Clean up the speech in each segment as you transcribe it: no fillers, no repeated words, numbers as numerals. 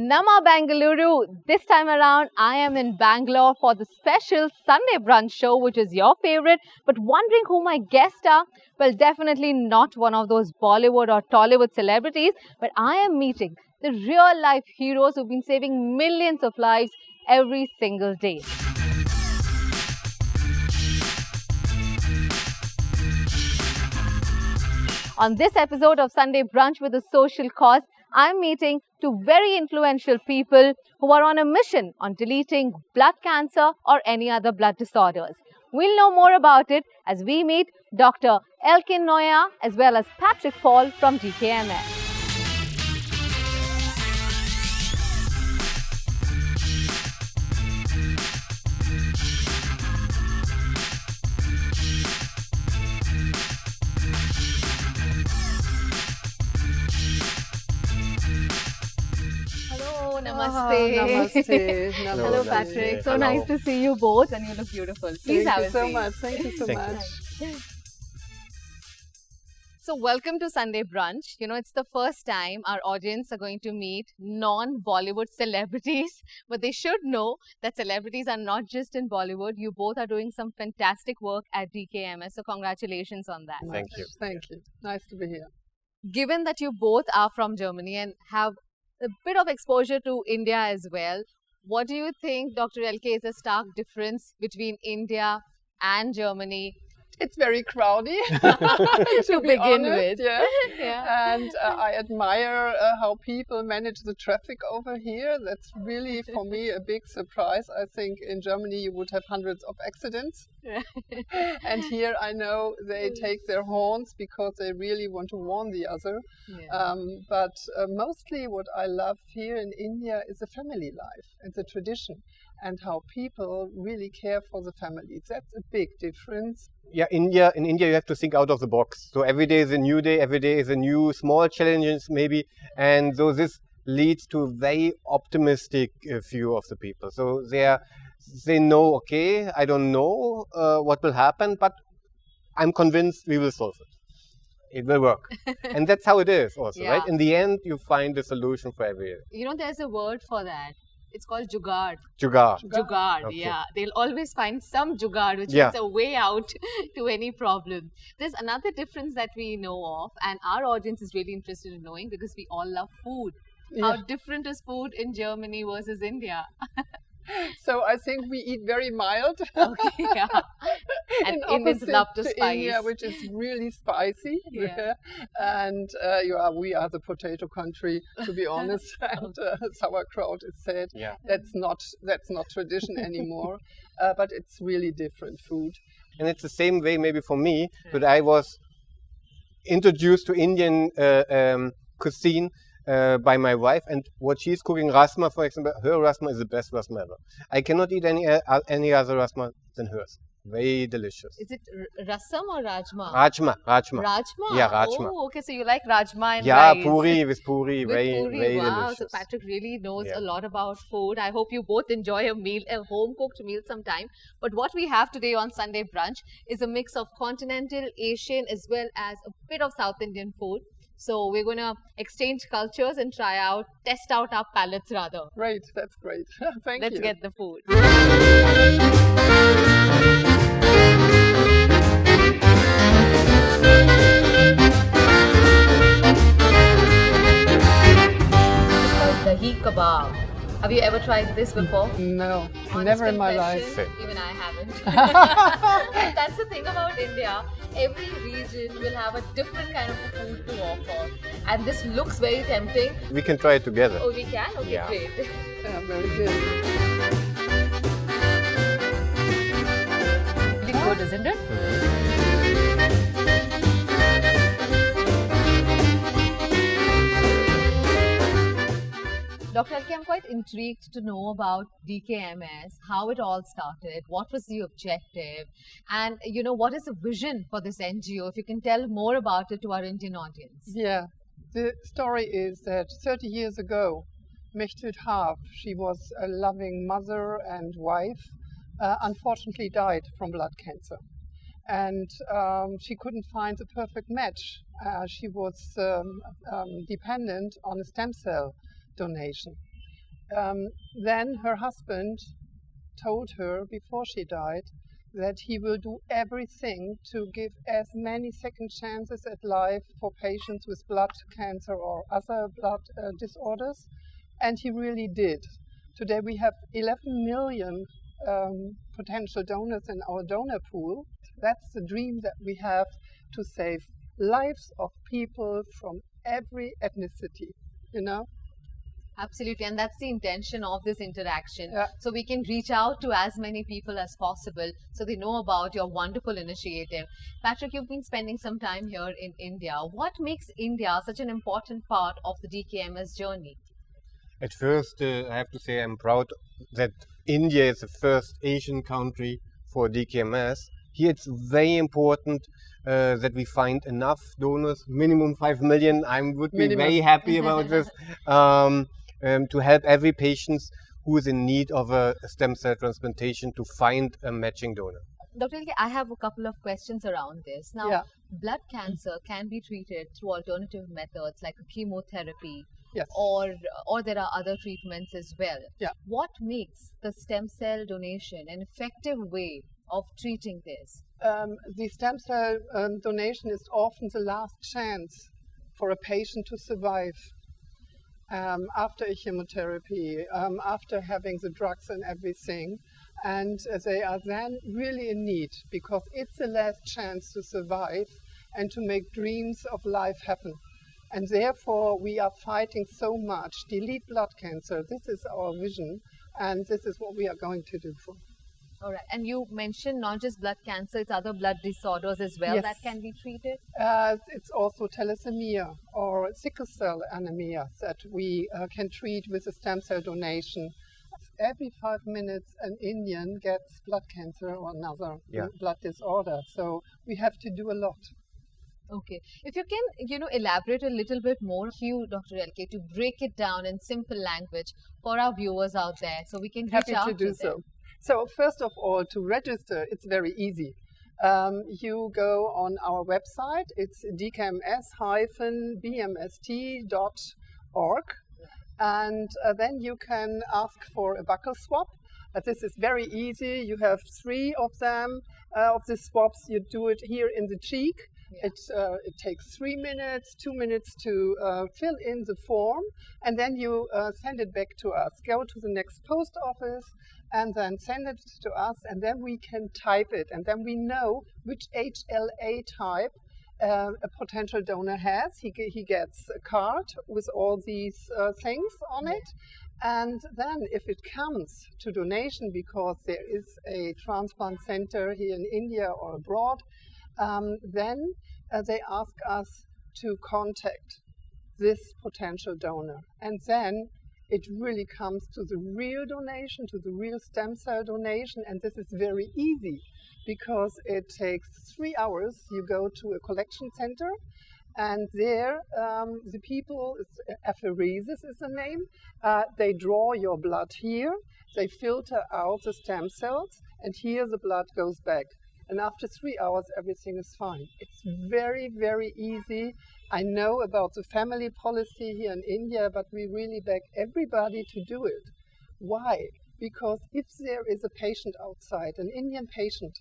Nama Bengaluru. This time around, I am in Bangalore for the special Sunday brunch show, which is your favorite. But wondering who my guests are? Well, definitely not one of those Bollywood or Tollywood celebrities, but I am meeting the real life heroes who've been saving millions of lives every single day. On this episode of Sunday Brunch with a Social Cause, I'm meeting two very influential people who are on a mission on deleting blood cancer or any other blood disorders. We'll know more about it as we meet Dr. Elke Neujahr as well as Patrick Paul from DKMS. Namaste. Namaste. Hello, Patrick. So nice to see you both, and you look beautiful. Please have a seat. Thank you so much. So welcome to Sunday Brunch. You know, it's the first time our audience are going to meet non-Bollywood celebrities, but they should know that celebrities are not just in Bollywood. You both are doing some fantastic work at DKMS, so congratulations on that. Thank you. Thank you. Nice to be here. Given that you both are from Germany and have a bit of exposure to India as well, what do you think, Dr. Elke, is a stark difference between India and Germany? It's very crowdy, to begin with. Yeah. Yeah. And I admire how people manage the traffic over here. That's really, for me, a big surprise. I think in Germany you would have hundreds of accidents. And here I know they take their horns because they really want to warn the other. Yeah. But mostly what I love here in India is the family life and the tradition and how people really care for the families. That's a big difference. Yeah, in India you have to think out of the box. So every day is a new day, every day is a new small challenges maybe. And so this leads to a very optimistic view of the people. So they know, okay, I don't know what will happen, but I'm convinced we will solve it. It will work. And that's how it is also, yeah. Right? In the end, you find a solution for everything. You know, there's a word for that. It's called jugaad. Jugaad. Okay. Yeah. They'll always find some jugaad, which is a way out to any problem. There's another difference that we know of, and our audience is really interested in knowing because we all love food. Yeah. How different is food in Germany versus India? So I think we eat very mild. Okay, yeah. And Indians love to spice. India, which is really spicy. Yeah. And we are the potato country, to be honest. And sauerkraut is said. Yeah. That's not tradition anymore. But it's really different food. And it's the same way maybe for me, that I was introduced to Indian cuisine by my wife, and what she's cooking, rasma, for example, her rasma is the best rasma ever. I cannot eat any other rasma than hers. Very delicious. Is it rasam or rajma? Rajma. Rajma? Yeah, rajma. Oh, okay, so you like rajma and yeah, rice. Puri, very Wow, delicious. so Patrick really knows a lot about food. I hope you both enjoy a home-cooked meal sometime. But what we have today on Sunday Brunch is a mix of continental, Asian, as well as a bit of South Indian food. So we're going to exchange cultures and test out our palates rather. Right, that's great. Thank you. Let's get the food. It's called dahi kebab. Have you ever tried this before? No, Honest never in my life. Even I haven't. That's the thing about India. Every region will have a different kind of food to offer. And this looks very tempting. We can try it together. Oh, we can? Okay, Yeah. great. Yeah, very good. Really good, isn't it? Dr. Elke, I'm quite intrigued to know about DKMS, how it all started, what was the objective, and you know, what is the vision for this NGO? If you can tell more about it to our Indian audience. Yeah, the story is that 30 years ago, Mechthild Haaf, she was a loving mother and wife, unfortunately died from blood cancer. And she couldn't find the perfect match. She was dependent on a stem cell donation. Then her husband told her before she died that he will do everything to give as many second chances at life for patients with blood cancer or other blood disorders, and he really did. Today we have 11 million potential donors in our donor pool. That's the dream that we have, to save lives of people from every ethnicity, you know? Absolutely, and that's the intention of this interaction. Yeah. So we can reach out to as many people as possible so they know about your wonderful initiative. Patrick, you've been spending some time here in India. What makes India such an important part of the DKMS journey? At first, I have to say I'm proud that India is the first Asian country for DKMS. Here it's very important that we find enough donors, minimum 5 million. I would be very happy about this, to help every patient who is in need of a stem cell transplantation to find a matching donor. Dr. Elke, I have a couple of questions around this. Now, blood cancer can be treated through alternative methods like chemotherapy. Yes. Or there are other treatments as well. Yeah. What makes the stem cell donation an effective way of treating this? The stem cell donation is often the last chance for a patient to survive after a chemotherapy, after having the drugs and everything. And they are then really in need, because it's the last chance to survive and to make dreams of life happen. And therefore, we are fighting so much. Delete blood cancer. This is our vision, and this is what we are going to do for. All right. And you mentioned not just blood cancer, it's other blood disorders as well that can be treated? It's also thalassemia or sickle cell anemia that we can treat with a stem cell donation. Every 5 minutes, an Indian gets blood cancer or another blood disorder. So we have to do a lot. Okay. If you can, elaborate a little bit more, Dr. Elke, to break it down in simple language for our viewers out there, so we can reach out to them. So. So first of all, to register, it's very easy. You go on our website. It's DKMS-BMST.org, and then you can ask for a buccal swab. This is very easy. You have 3 of them, of the swabs. You do it here in the cheek. It takes 3 minutes, 2 minutes to fill in the form, and then you send it back to us. Go to the next post office and then send it to us, and then we can type it, and then we know which HLA type a potential donor has. He gets a card with all these things on it, and then if it comes to donation, because there is a transplant center here in India or abroad, then they ask us to contact this potential donor, and then it really comes to the real donation, to the real stem cell donation, and this is very easy because it takes 3 hours. You go to a collection center, and there the people, apheresis is the name, they draw your blood here, they filter out the stem cells, and here the blood goes back. And after 3 hours, everything is fine. It's very, very easy. I know about the family policy here in India, but we really beg everybody to do it. Why? Because if there is a patient outside, an Indian patient,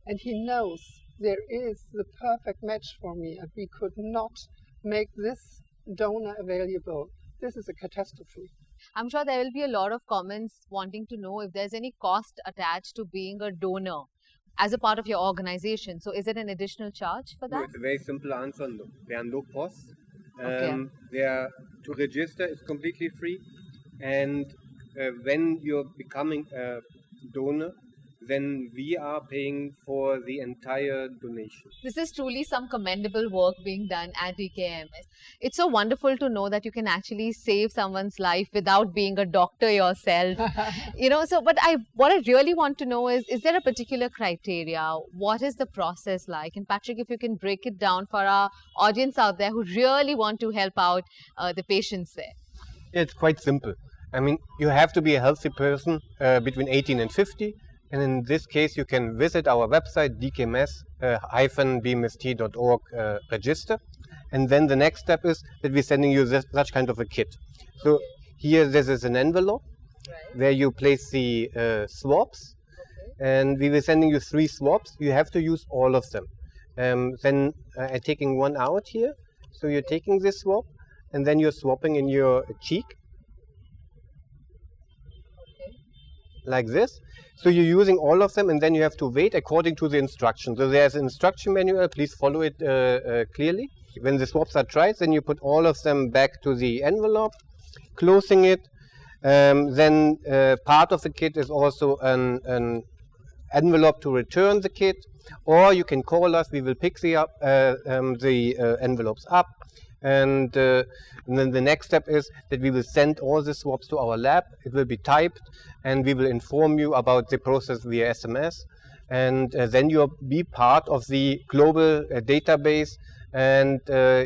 and he knows there is the perfect match for me, and we could not make this donor available, this is a catastrophe. I'm sure there will be a lot of comments wanting to know if there's any cost attached to being a donor as a part of your organization. So is it an additional charge for that? No, it's a very simple answer. No. There are no costs. To register is completely free. And when you're becoming a donor, then we are paying for the entire donation. This is truly some commendable work being done at DKMS. It's so wonderful to know that you can actually save someone's life without being a doctor yourself. But what I really want to know is there a particular criteria? What is the process like? And Patrick, if you can break it down for our audience out there who really want to help out the patients there. Yeah, it's quite simple. I mean, you have to be a healthy person between 18 and 50. And in this case, you can visit our website, DKMS-BMST.org, register. And then the next step is that we're sending you such kind of a kit. So here, this is an envelope. where you place the swabs. And we were sending you 3 swabs. You have to use all of them. Then taking one out here. So you're taking this swab, and then you're swapping in your cheek. Like this. So you're using all of them, and then you have to wait according to the instructions. So there's an instruction manual. Please follow it clearly. When the swabs are dried, then you put all of them back to the envelope, closing it. Then part of the kit is also an envelope to return the kit, or you can call us. We will pick the envelopes up. And then the next step is that we will send all the swabs to our lab. It will be typed, and we will inform you about the process via SMS. And then you'll be part of the global database, and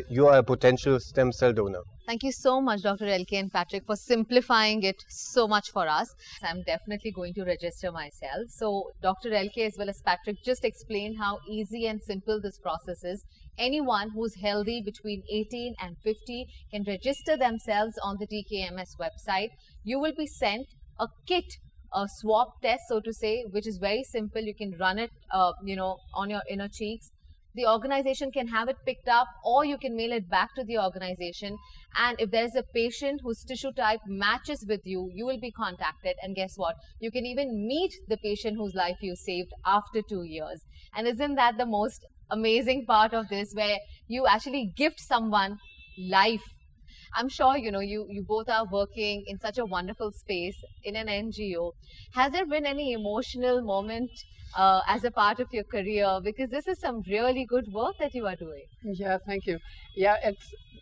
you are a potential stem cell donor. Thank you so much, Dr. Elke and Patrick, for simplifying it so much for us. I'm definitely going to register myself. So, Dr. Elke as well as Patrick just explained how easy and simple this process is. Anyone who's healthy between 18 and 50 can register themselves on the DKMS website. You will be sent a kit, a swab test, so to say, which is very simple. You can run it, on your inner cheeks. The organization can have it picked up, or you can mail it back to the organization. And if there is a patient whose tissue type matches with you, you will be contacted. And guess what? You can even meet the patient whose life you saved after 2 years. And isn't that the most amazing part of this, where you actually gift someone life? I'm sure, you both are working in such a wonderful space in an NGO. Has there been any emotional moment as a part of your career? Because this is some really good work that you are doing. Yeah, thank you. Yeah,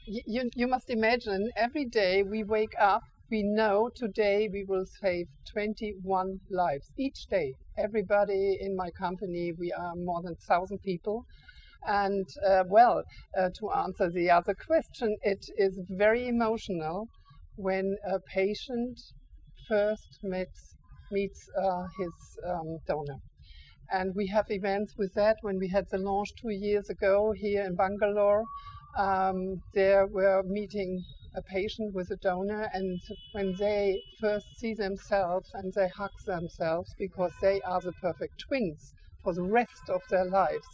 you must imagine every day we wake up, we know today we will save 21 lives each day. Everybody in my company, we are more than 1,000 people. And to answer the other question, it is very emotional when a patient first meets his donor. And we have events with that. When we had the launch 2 years ago here in Bangalore, there we're meeting a patient with a donor, and when they first see themselves and they hug themselves because they are the perfect twins for the rest of their lives,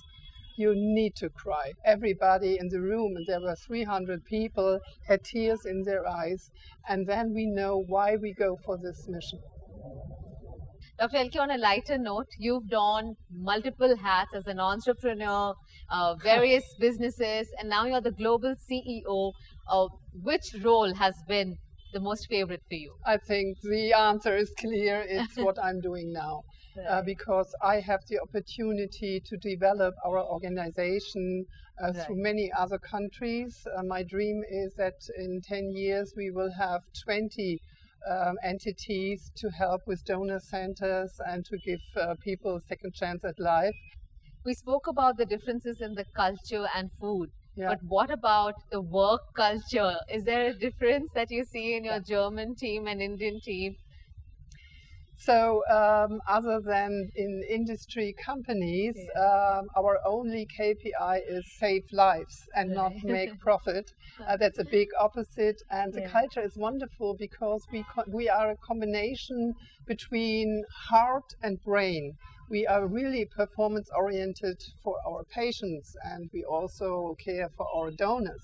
you need to cry. Everybody in the room, and there were 300 people, had tears in their eyes, and then we know why we go for this mission. Dr. Elke, on a lighter note, you've done multiple hats as an entrepreneur, various businesses, and now you're the global CEO. Which role has been the most favorite for you? I think the answer is clear. It's what I'm doing now. Because I have the opportunity to develop our organization through many other countries. My dream is that in 10 years we will have 20 entities to help with donor centers and to give people a second chance at life. We spoke about the differences in the culture and food. Yeah. But what about the work culture? Is there a difference that you see in your German team and Indian team? So other than in industry companies, our only KPI is save lives and not make profit. That's a big opposite. And the culture is wonderful because we are a combination between heart and brain. We are really performance oriented for our patients, and we also care for our donors.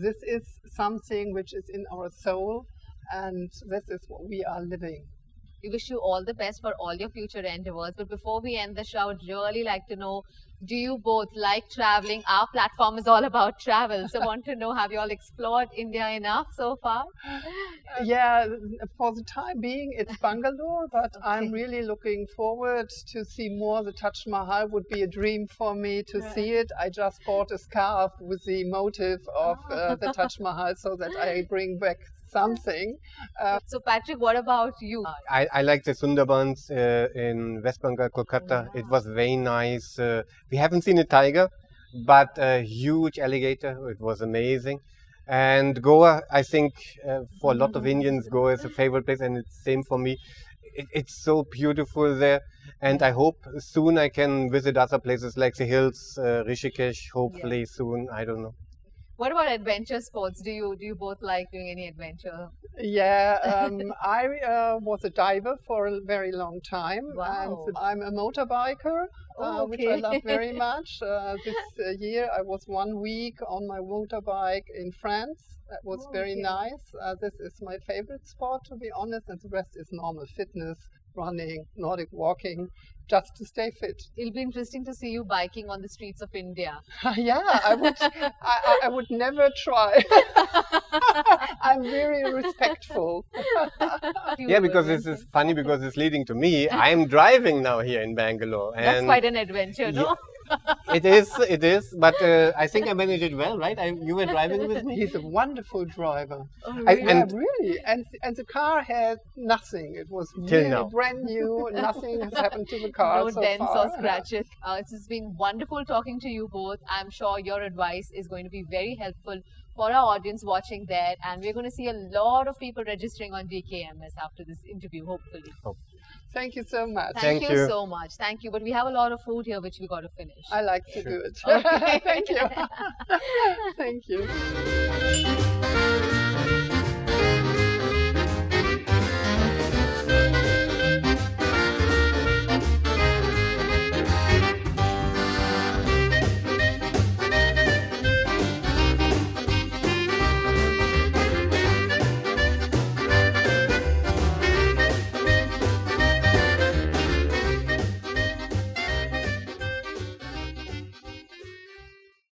This is something which is in our soul. And this is what we are living. We wish you all the best for all your future endeavors. But before we end the show, I would really like to know, do you both like traveling? Our platform is all about travel. So I want to know, have you all explored India enough so far? Yeah, for the time being, it's Bangalore, but I'm really looking forward to see more. The Taj Mahal would be a dream for me to see it. I just bought a scarf with the motif of the Taj Mahal so that I bring back something. So Patrick, what about you? I like the Sundarbans in West Bengal, Kolkata. It was very nice. We haven't seen a tiger, but a huge alligator. It was amazing. And Goa, I think for a lot of Indians, Goa is a favorite place, and it's same for me. It's so beautiful there, and I hope soon I can visit other places like the hills, Rishikesh, hopefully soon, I don't know. What about adventure sports? Do you both like doing any adventure? Yeah, I was a diver for a very long time, Wow. and I'm a motorbiker, which I love very much. This year I was 1 week on my motorbike in France. That was very nice. This is my favorite sport, to be honest, and the rest is normal fitness, running, Nordic walking, just to stay fit. It'll be interesting to see you biking on the streets of India. Yeah, I would never try. I'm very respectful. Yeah, because this is funny because it's leading to me. I'm driving now here in Bangalore. And That's quite an adventure, no? It is. But I think I managed it well, right? You were driving with me? He's a wonderful driver. Oh, really? Really. And the car had nothing. It was really now. brand new. Nothing has happened to the car No so dents far. or scratches. It's just been wonderful talking to you both. I'm sure your advice is going to be very helpful for our audience watching there, and we're going to see a lot of people registering on DKMS after this interview, hopefully. Thank you so much. Thank you so much. Thank you. But we have a lot of food here which we got to finish. I like to do it. Okay. Thank you. Thank you.